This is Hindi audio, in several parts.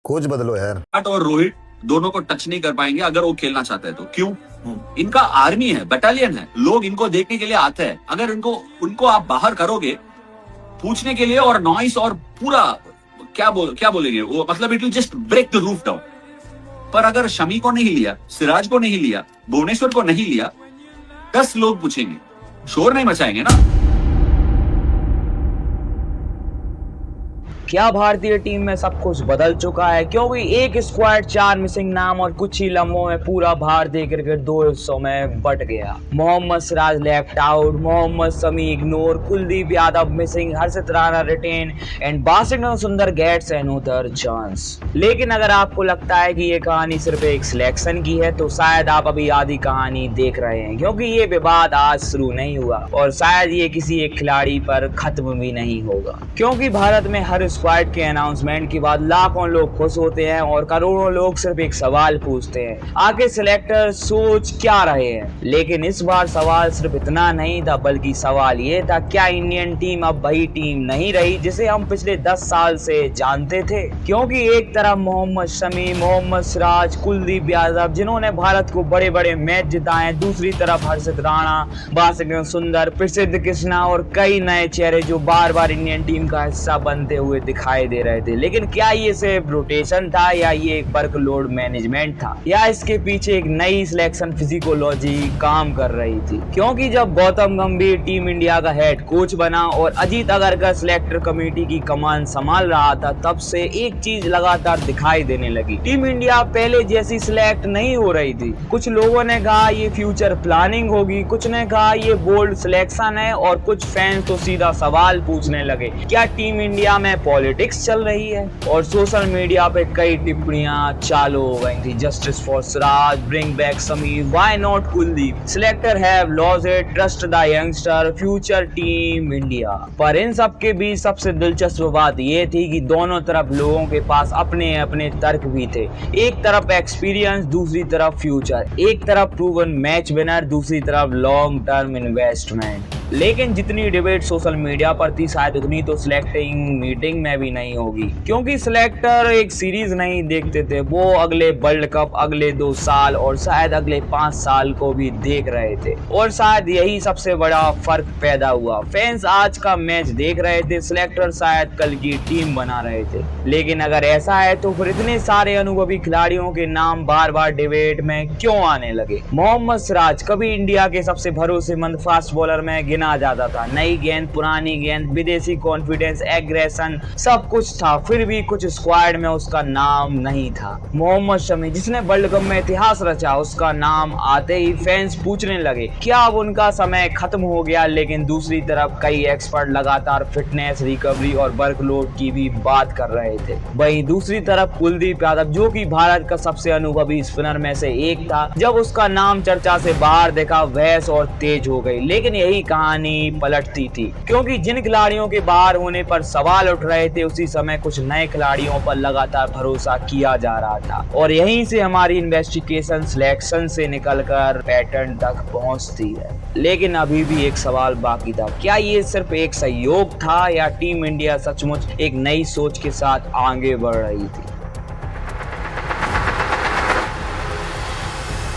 कोच बदलो यार। और रोहित दोनों को टच नहीं कर पाएंगे अगर वो खेलना चाहते हैं तो। क्यों? इनका आर्मी है, बटालियन है, लोग इनको देखने के लिए आते हैं। अगर उनको आप बाहर करोगे पूछने के लिए और नॉइस और पूरा क्या बोलेंगे वो, मतलब it will just break the roof down. पर अगर शमी को नहीं लिया, सिराज को नहीं लिया, भुवनेश्वर को नहीं लिया, 10 लोग पूछेंगे, शोर नहीं मचाएंगे ना। क्या भारतीय टीम में सब कुछ बदल चुका है? क्योंकि एक स्क्वाड, 4 मिसिंग नाम और कुछ ही लम्हों में पूरा भारतीय क्रिकेट 2 हिस्सों में बट गया। Mohammed Siraj left out, Mohammed Shami ignore, Kuldeep Yadav missing, Harshit Rana retain and Washington Sundar gets another chance. लेकिन अगर आपको लगता है कि ये कहानी सिर्फ एक सिलेक्शन की है तो शायद आप अभी आधी कहानी देख रहे हैं, क्योंकि ये विवाद आज शुरू नहीं हुआ और शायद ये किसी एक खिलाड़ी पर खत्म भी नहीं होगा। क्योंकि भारत में हर स्क्वाड के अनाउंसमेंट के बाद लाखों लोग खुश होते हैं और करोड़ों लोग सिर्फ एक सवाल पूछते हैं, आगे सिलेक्टर सोच क्या रहे हैं। लेकिन इस बार सवाल सिर्फ इतना नहीं था, बल्कि सवाल ये था, क्या इंडियन टीम अब वही टीम नहीं रही जिसे हम पिछले 10 साल से जानते थे? क्योंकि एक तरफ मोहम्मद शमी, मोहम्मद सिराज, कुलदीप यादव जिन्होंने भारत को बड़े बड़े मैच जिताए, दूसरी तरफ हर्षित राणा, वाशिंगटन सुंदर, प्रसिद्ध कृष्णा और कई नए चेहरे जो बार बार इंडियन टीम का हिस्सा बनते हुए दिखाई दे रहे थे। लेकिन क्या ये सिर्फ रोटेशन था या ये एक वर्कलोड मैनेजमेंट था या इसके पीछे एक नई सिलेक्शन फिजिकोलॉजी काम कर रही थी? क्योंकि जब गौतम गंभीर टीम इंडिया का हेड कोच बना और अजीत अगरकर सिलेक्टर कमेटी की कमान संभाल रहा था, तब से एक चीज लगातार दिखाई देने लगी, टीम इंडिया पहले जैसी सिलेक्ट नहीं हो रही थी। कुछ लोगों ने कहा ये फ्यूचर प्लानिंग होगी, कुछ ने कहा ये बोल्ड सिलेक्शन है और कुछ फैंस तो सीधा सवाल पूछने लगे, क्या टीम इंडिया में पॉलिटिक्स चल रही है? और सोशल मीडिया पे कई टिप्पणियां चालू हो गई थी, justice for Siraj, bring back Shami, why not Kuldeep, selector have lost it, trust the youngster, future team India. पर इन सब के बीच सबसे दिलचस्प बात ये थी कि दोनों तरफ लोगों के पास अपने अपने तर्क भी थे। एक तरफ एक्सपीरियंस, दूसरी तरफ फ्यूचर, एक तरफ प्रूवन मैच विनर, दूसरी तरफ लॉन्ग टर्म इन्वेस्टमेंट। लेकिन जितनी डिबेट सोशल मीडिया पर थी, शायद उतनी तो सिलेक्टिंग मीटिंग में भी नहीं होगी, क्योंकि सिलेक्टर एक सीरीज नहीं देखते थे, वो अगले वर्ल्ड कप, अगले 2 साल और शायद अगले 5 साल को भी देख रहे थे। और शायद यही सबसे बड़ा फर्क पैदा हुआ। फैंस आज का मैच देख रहे थे, सिलेक्टर शायद कल की टीम बना रहे थे। लेकिन अगर ऐसा है तो फिर इतने सारे अनुभवी खिलाड़ियों के नाम बार बार डिबेट में क्यों आने लगे? मोहम्मद सिराज कभी इंडिया के सबसे भरोसेमंद फास्ट बॉलर में गिना जाता था। नई गेंद, पुरानी गेंद, विदेशी कॉन्फिडेंस, एग्रेशन, सब कुछ था, फिर भी कुछ स्क्वाड में उसका नाम नहीं था। मोहम्मद शमी जिसने वर्ल्ड कप में इतिहास रचा, उसका नाम आते ही फैंस पूछने लगे क्या अब उनका समय खत्म हो गया? लेकिन दूसरी तरफ कई एक्सपर्ट लगातार फिटनेस, रिकवरी और वर्कलोड की भी बात कर रहे थे। वहीं दूसरी तरफ कुलदीप यादव, जो कि भारत का सबसे अनुभवी स्पिनर में से एक था, जब उसका नाम चर्चा से बाहर देखा, वहस और तेज हो गई। लेकिन यही कहानी पलटती थी, क्योंकि जिन खिलाड़ियों के बाहर होने पर सवाल उठ रहे थे, उसी समय कुछ नए खिलाड़ियों पर लगातार भरोसा किया जा रहा था। और यहीं से हमारी इन्वेस्टिगेशन सिलेक्शन से निकलकर पैटर्न तक पहुंचती है। लेकिन अभी भी एक सवाल बाकी था, क्या ये सिर्फ एक सहयोग था या टीम इंडिया सचमुच एक नई सोच के साथ आगे बढ़ रही थी?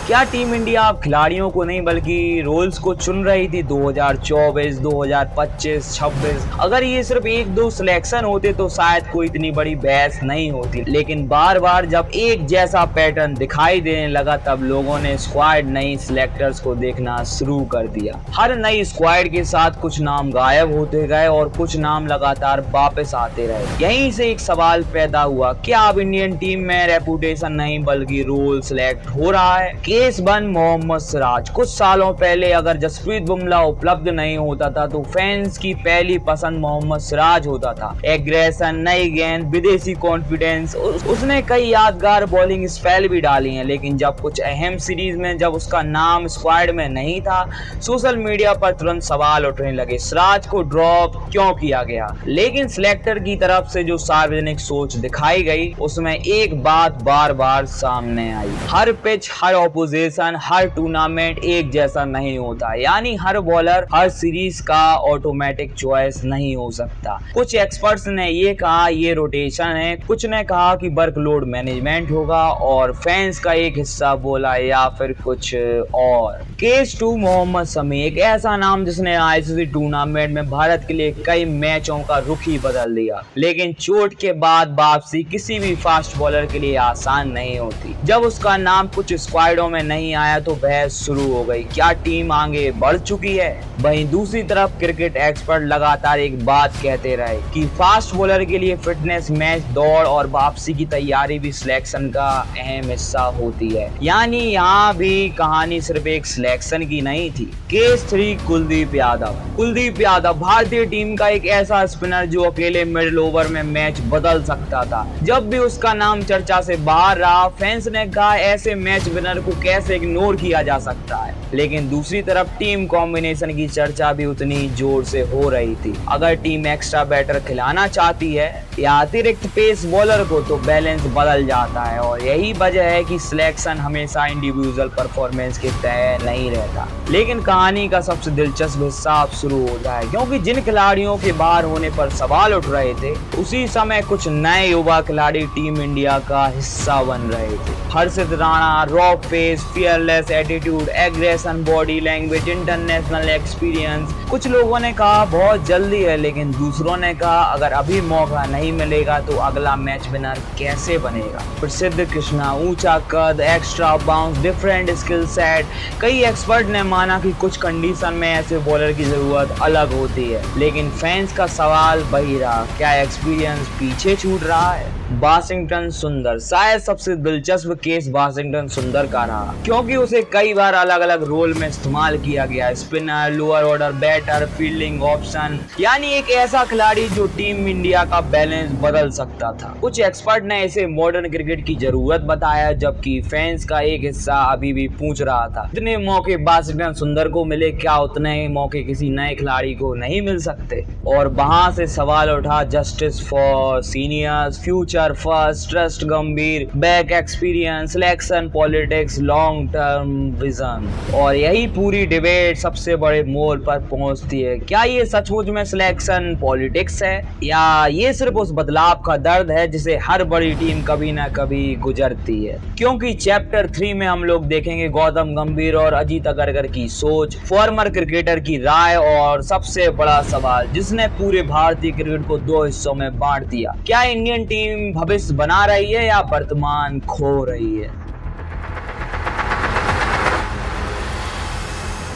क्या टीम इंडिया अब खिलाड़ियों को नहीं बल्कि रोल्स को चुन रही थी? 2024, 2025, 26 अगर ये सिर्फ 1-2 सिलेक्शन होते तो शायद कोई इतनी बड़ी बहस नहीं होती। लेकिन बार बार जब एक जैसा पैटर्न दिखाई देने लगा, तब लोगों ने स्क्वाड नई सिलेक्टर्स को देखना शुरू कर दिया। हर नई स्क्वाड के साथ कुछ नाम गायब होते गए और कुछ नाम लगातार वापस आते रहे। यहीं से एक सवाल पैदा हुआ, क्या अब इंडियन टीम में रेपुटेशन नहीं बल्कि रोल सिलेक्ट हो रहा है? केस बन मोहम्मद सिराज। कुछ सालों पहले अगर जसप्रीत बुमराह उपलब्ध नहीं होता था तो फैंस की पहली पसंद मोहम्मद सिराज होता था। एग्रेशन, नई गेंद, विदेशी कॉन्फिडेंस, उसने कई यादगार बॉलिंग स्पेल भी डाली हैं। लेकिन जब कुछ अहम सीरीज में जब उसका नाम स्क्वाड में नहीं था, सोशल मीडिया पर तुरंत सवाल उठने लगे, सिराज को ड्रॉप क्यों किया गया? लेकिन सिलेक्टर की तरफ से जो सार्वजनिक सोच दिखाई गई, उसमें एक बात बार बार सामने आई, हर पिच, हर ऑपोजिशन पोजीशन, हर टूर्नामेंट एक जैसा नहीं होता, यानी हर बॉलर हर सीरीज का ऑटोमेटिक चॉइस नहीं हो सकता। कुछ एक्सपर्ट्स ने ये कहा ये रोटेशन है, कुछ ने कहा कि वर्कलोड मैनेजमेंट होगा और फैंस का एक हिस्सा बोला या फिर कुछ और। केस 2 मोहम्मद शमी, एक ऐसा नाम जिसने आईसीसी टूर्नामेंट में भारत के लिए कई मैचों का रुख ही बदल दिया, लेकिन चोट के बाद वापसी किसी भी फास्ट बॉलर के लिए आसान नहीं होती। जब उसका नाम कुछ स्क्वाडों में नहीं आया तो बहस शुरू हो गई, क्या टीम आगे बढ़ चुकी है? वहीं दूसरी तरफ क्रिकेट एक्सपर्ट लगातार एक बात कहते रहे कि फास्ट बॉलर के लिए फिटनेस, मैच दौड़ और वापसी की तैयारी भी सिलेक्शन का अहम हिस्सा होती है। यानी यहाँ भी कहानी सिर्फ एक सिलेक्शन की नहीं थी। केस 3 कुलदीप यादव। कुलदीप यादव भारतीय टीम का एक ऐसा स्पिनर जो अकेले मिडिल ओवर में मैच बदल सकता था। जब भी उसका नाम चर्चा से बाहर रहा, फैंस ने कहा ऐसे मैच विनर को कैसे इग्नोर किया जा सकता है। लेकिन दूसरी तरफ टीम कॉम्बिनेशन की चर्चा भी उतनी जोर से हो रही थी। अगर टीम एक्स्ट्रा बैटर खिलाना चाहती है या अतिरिक्त पेस बॉलर को तो बैलेंस बदल जाता है, और यही वजह है कि सिलेक्शन हमेशा इंडिविजुअल परफॉर्मेंस के तय नहीं रहता। लेकिन कहानी का सबसे दिलचस्प हिस्सा अब शुरू होता है, क्योंकि जिन खिलाड़ियों के बाहर होने पर सवाल उठ रहे थे, उसी समय कुछ नए युवा खिलाड़ी टीम इंडिया का हिस्सा बन रहे थे। Harshit Rana, raw pace, fearless attitude, aggression, body language, international experience. कुछ लोगों ने कहा बहुत जल्दी है, लेकिन दूसरों ने कहा अगर अभी मौका नहीं मिलेगा तो अगला मैच विनर कैसे बनेगा। प्रसिद्ध कृष्णा, ऊंचा कद, extra bounce, different skill set. कई एक्सपर्ट ने माना कि कुछ कंडीशन में ऐसे बॉलर की जरूरत अलग होती है, लेकिन फैंस का सवाल वही रहा, क्या एक्सपीरियंस पीछे छूट रहा है? वाशिंगटन सुंदर, शायद सबसे दिलचस्प केस वाशिंगटन सुंदर का रहा, क्योंकि उसे कई बार अलग अलग रोल में इस्तेमाल किया गया। Spinner, lower order batter, fielding option, यानी एक ऐसा खिलाड़ी जो टीम इंडिया का बैलेंस बदल सकता था। कुछ एक्सपर्ट ने इसे मॉडर्न क्रिकेट की जरूरत बताया, जबकि फैंस का एक हिस्सा अभी भी पूछ रहा था इतने मौके वाशिंगटन सुंदर को मिले, क्या उतने मौके किसी नए खिलाड़ी को नहीं मिल सकते? और वहां से सवाल उठा justice for seniors, future first, trust Gambhir, back experience, selection politics, long term vision. और यही पूरी डिबेट सबसे बड़े मोड़ पर पहुंचती है। क्या ये सचमुच में सिलेक्शन पॉलिटिक्स है, या ये सिर्फ उस बदलाव का दर्द है जिसे हर बड़ी टीम कभी ना कभी गुजरती है? क्योंकि चैप्टर 3 में हम लोग देखेंगे गौतम गंभीर और अजीत अगरकर की सोच, फॉर्मर क्रिकेटर की राय, और सबसे बड़ा सवाल जिसने पूरे भारतीय क्रिकेट को 2 हिस्सों में बांट दिया, क्या इंडियन टीम भविष्य बना रही है या वर्तमान खो रही है?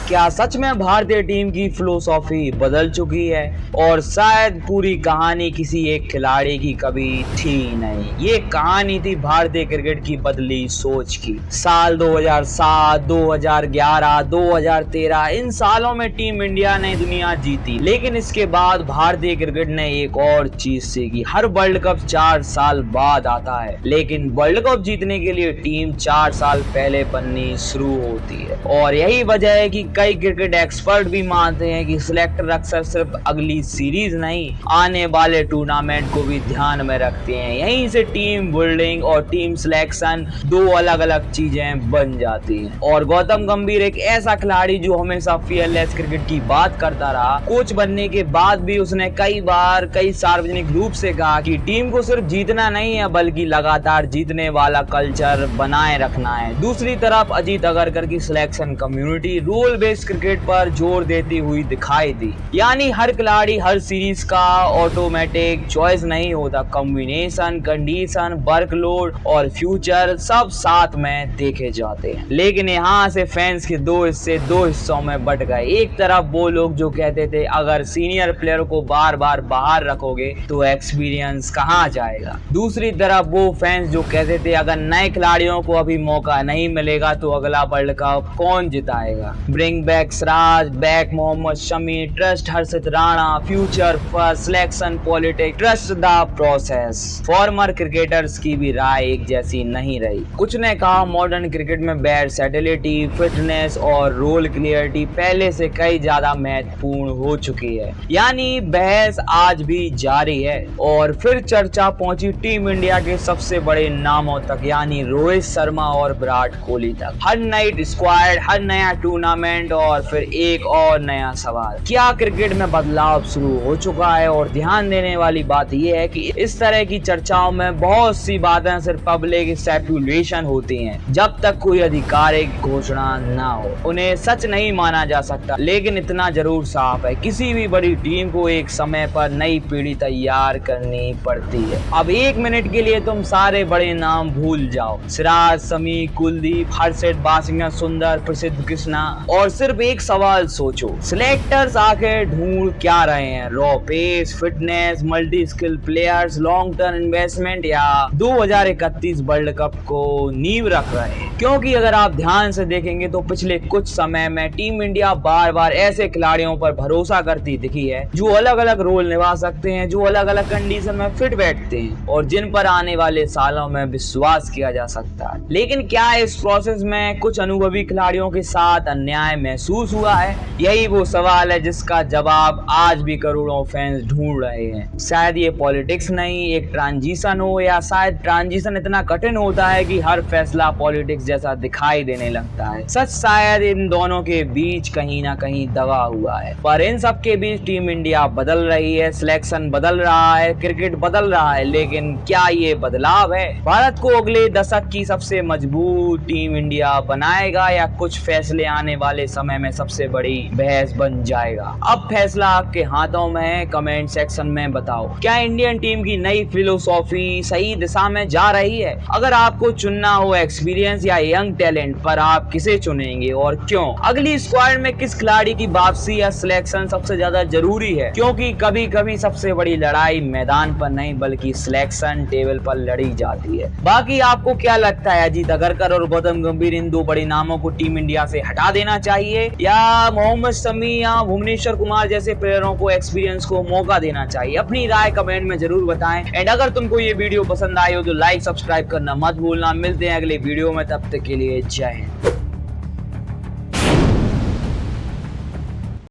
क्या सच में भारतीय टीम की फिलोसॉफी बदल चुकी है, और शायद पूरी कहानी किसी एक खिलाड़ी की कभी थी नहीं, ये कहानी थी भारतीय क्रिकेट की बदली सोच की। साल 2007, 2011, 2013 इन सालों में टीम इंडिया ने दुनिया जीती, लेकिन इसके बाद भारतीय क्रिकेट ने एक और चीज सीखी। हर वर्ल्ड कप 4 साल बाद आता है, लेकिन वर्ल्ड कप जीतने के लिए टीम 4 साल पहले बननी शुरू होती है। और यही वजह है कि कई क्रिकेट एक्सपर्ट भी मानते हैं कि सिलेक्टर अक्सर सिर्फ अगली सीरीज नहीं, आने वाले टूर्नामेंट को भी ध्यान में रखते हैं। यहीं से टीम बिल्डिंग और टीम सिलेक्शन 2 अलग अलग चीजें बन जाती हैं। और गौतम गंभीर एक ऐसा खिलाड़ी जो हमेशा फियरलेस क्रिकेट की बात करता रहा। कोच बनने के बाद भी उसने कई बार कई सार्वजनिक रूप से कहा कि टीम को सिर्फ जीतना नहीं है, बल्कि लगातार जीतने वाला कल्चर बनाए रखना है। दूसरी तरफ अजीत अगरकर की selection community rule based cricket पर जोर देती हुई दिखाई दी, यानी हर खिलाड़ी हर सीरीज का ऑटोमेटिक चॉइस नहीं होता, कॉम्बिनेशन, कंडीशन, वर्कलोड और फ्यूचर सब साथ में देखे जाते हैं। लेकिन यहाँ से फैंस के 2 हिस्सों में बट गए। एक तरफ वो लोग जो कहते थे अगर सीनियर प्लेयर को बार बार बाहर रखोगे तो एक्सपीरियंस कहाँ जाएगा। दूसरी तरफ वो फैंस जो कहते थे अगर नए खिलाड़ियों को अभी मौका नहीं मिलेगा तो अगला वर्ल्ड कप कौन जिताएगा। Bring bring back Siraj, back Mohammed Shami, trust Harshit Rana, future first, selection politics, trust the process. Former cricketers की भी राय एक जैसी नहीं रही। कुछ ने कहा मॉडर्न क्रिकेट में वर्सेटिलिटी, फिटनेस और रोल क्लियरिटी पहले से कई ज्यादा महत्वपूर्ण हो चुकी है। यानी बहस आज भी जारी है। और फिर चर्चा पहुंची टीम इंडिया के सबसे बड़े नामों तक, यानी रोहित शर्मा और विराट कोहली तक। हर नई स्क्वाड, हर नया टूर्नामेंट और फिर एक और नया सवाल, क्या क्रिकेट में बदलाव शुरू हो चुका है? और ध्यान देने वाली बात यह है कि इस तरह की चर्चाओं में बहुत सी बातें सिर्फ पब्लिक स्पेकुलेशन होती हैं। जब तक कोई आधिकारिक घोषणा ना हो उन्हें सच नहीं माना जा सकता। लेकिन इतना जरूर साफ है, किसी भी बड़ी टीम को एक समय पर नई पीढ़ी तैयार करनी पड़ती है। अब एक मिनट के लिए तुम सारे बड़े नाम भूल जाओ, सिराज, शमी, कुलदीप, हर्षित, बासिंगा सुंदर, प्रसिद्ध कृष्णा, और सिर्फ एक सवाल सोचो, सिलेक्टर्स आके ढूंढ क्या रहे हैं? Raw pace, fitness, multi skill players, long term investment, या 2031 वर्ल्ड कप को नींव रख रहे हैं? क्योंकि अगर आप ध्यान से देखेंगे तो पिछले कुछ समय में टीम इंडिया बार बार ऐसे खिलाड़ियों पर भरोसा करती दिखी है जो अलग अलग रोल निभा सकते हैं, जो अलग अलग कंडीशन में फिट बैठते हैं और जिन पर आने वाले सालों में विश्वास किया जा सकता है। लेकिन क्या इस प्रोसेस में कुछ अनुभवी खिलाड़ियों के साथ अन्याय महसूस हुआ है? यही वो सवाल है जिसका जवाब आज भी करोड़ों फैंस ढूंढ रहे हैं। शायद ये पॉलिटिक्स नहीं, एक ट्रांजिशन हो, या शायद ट्रांजिशन इतना कठिन होता है कि हर फैसला पॉलिटिक्स जैसा दिखाई देने लगता है। सच शायद इन दोनों के बीच कहीं ना कहीं दबा हुआ है। पर इन सब के बीच टीम इंडिया बदल रही है, सिलेक्शन बदल रहा है, क्रिकेट बदल रहा है। लेकिन क्या ये बदलाव है भारत को अगले दशक की सबसे मजबूत टीम इंडिया बनाएगा, या कुछ फैसले आने वाले समय में सबसे बड़ी बहस बन जाएगा? अब फैसला आपके हाथों में है। कमेंट सेक्शन में बताओ, क्या इंडियन टीम की नई फिलोसॉफी सही दिशा में जा रही है? अगर आपको चुनना हो एक्सपीरियंस या यंग टैलेंट, पर आप किसे चुनेंगे और क्यों? अगली स्क्वाड में किस खिलाड़ी की वापसी या सिलेक्शन सबसे ज्यादा जरूरी है? क्योंकि कभी कभी सबसे बड़ी लड़ाई मैदान पर नहीं बल्कि सिलेक्शन टेबल पर लड़ी जाती है। बाकी आपको क्या लगता है, अजीत अगरकर और गौतम गंभीर इन दो बड़े नामों को टीम इंडिया से हटा देना चाहिए, या मोहम्मद शमी या भुवनेश्वर कुमार जैसे प्लेयरों को एक्सपीरियंस को मौका देना चाहिए? अपनी राय कमेंट में जरूर बताएं। एंड अगर तुमको ये वीडियो पसंद आई हो तो लाइक सब्सक्राइब करना मत भूलना। मिलते हैं अगले वीडियो में, तब तक के लिए जय हिंद।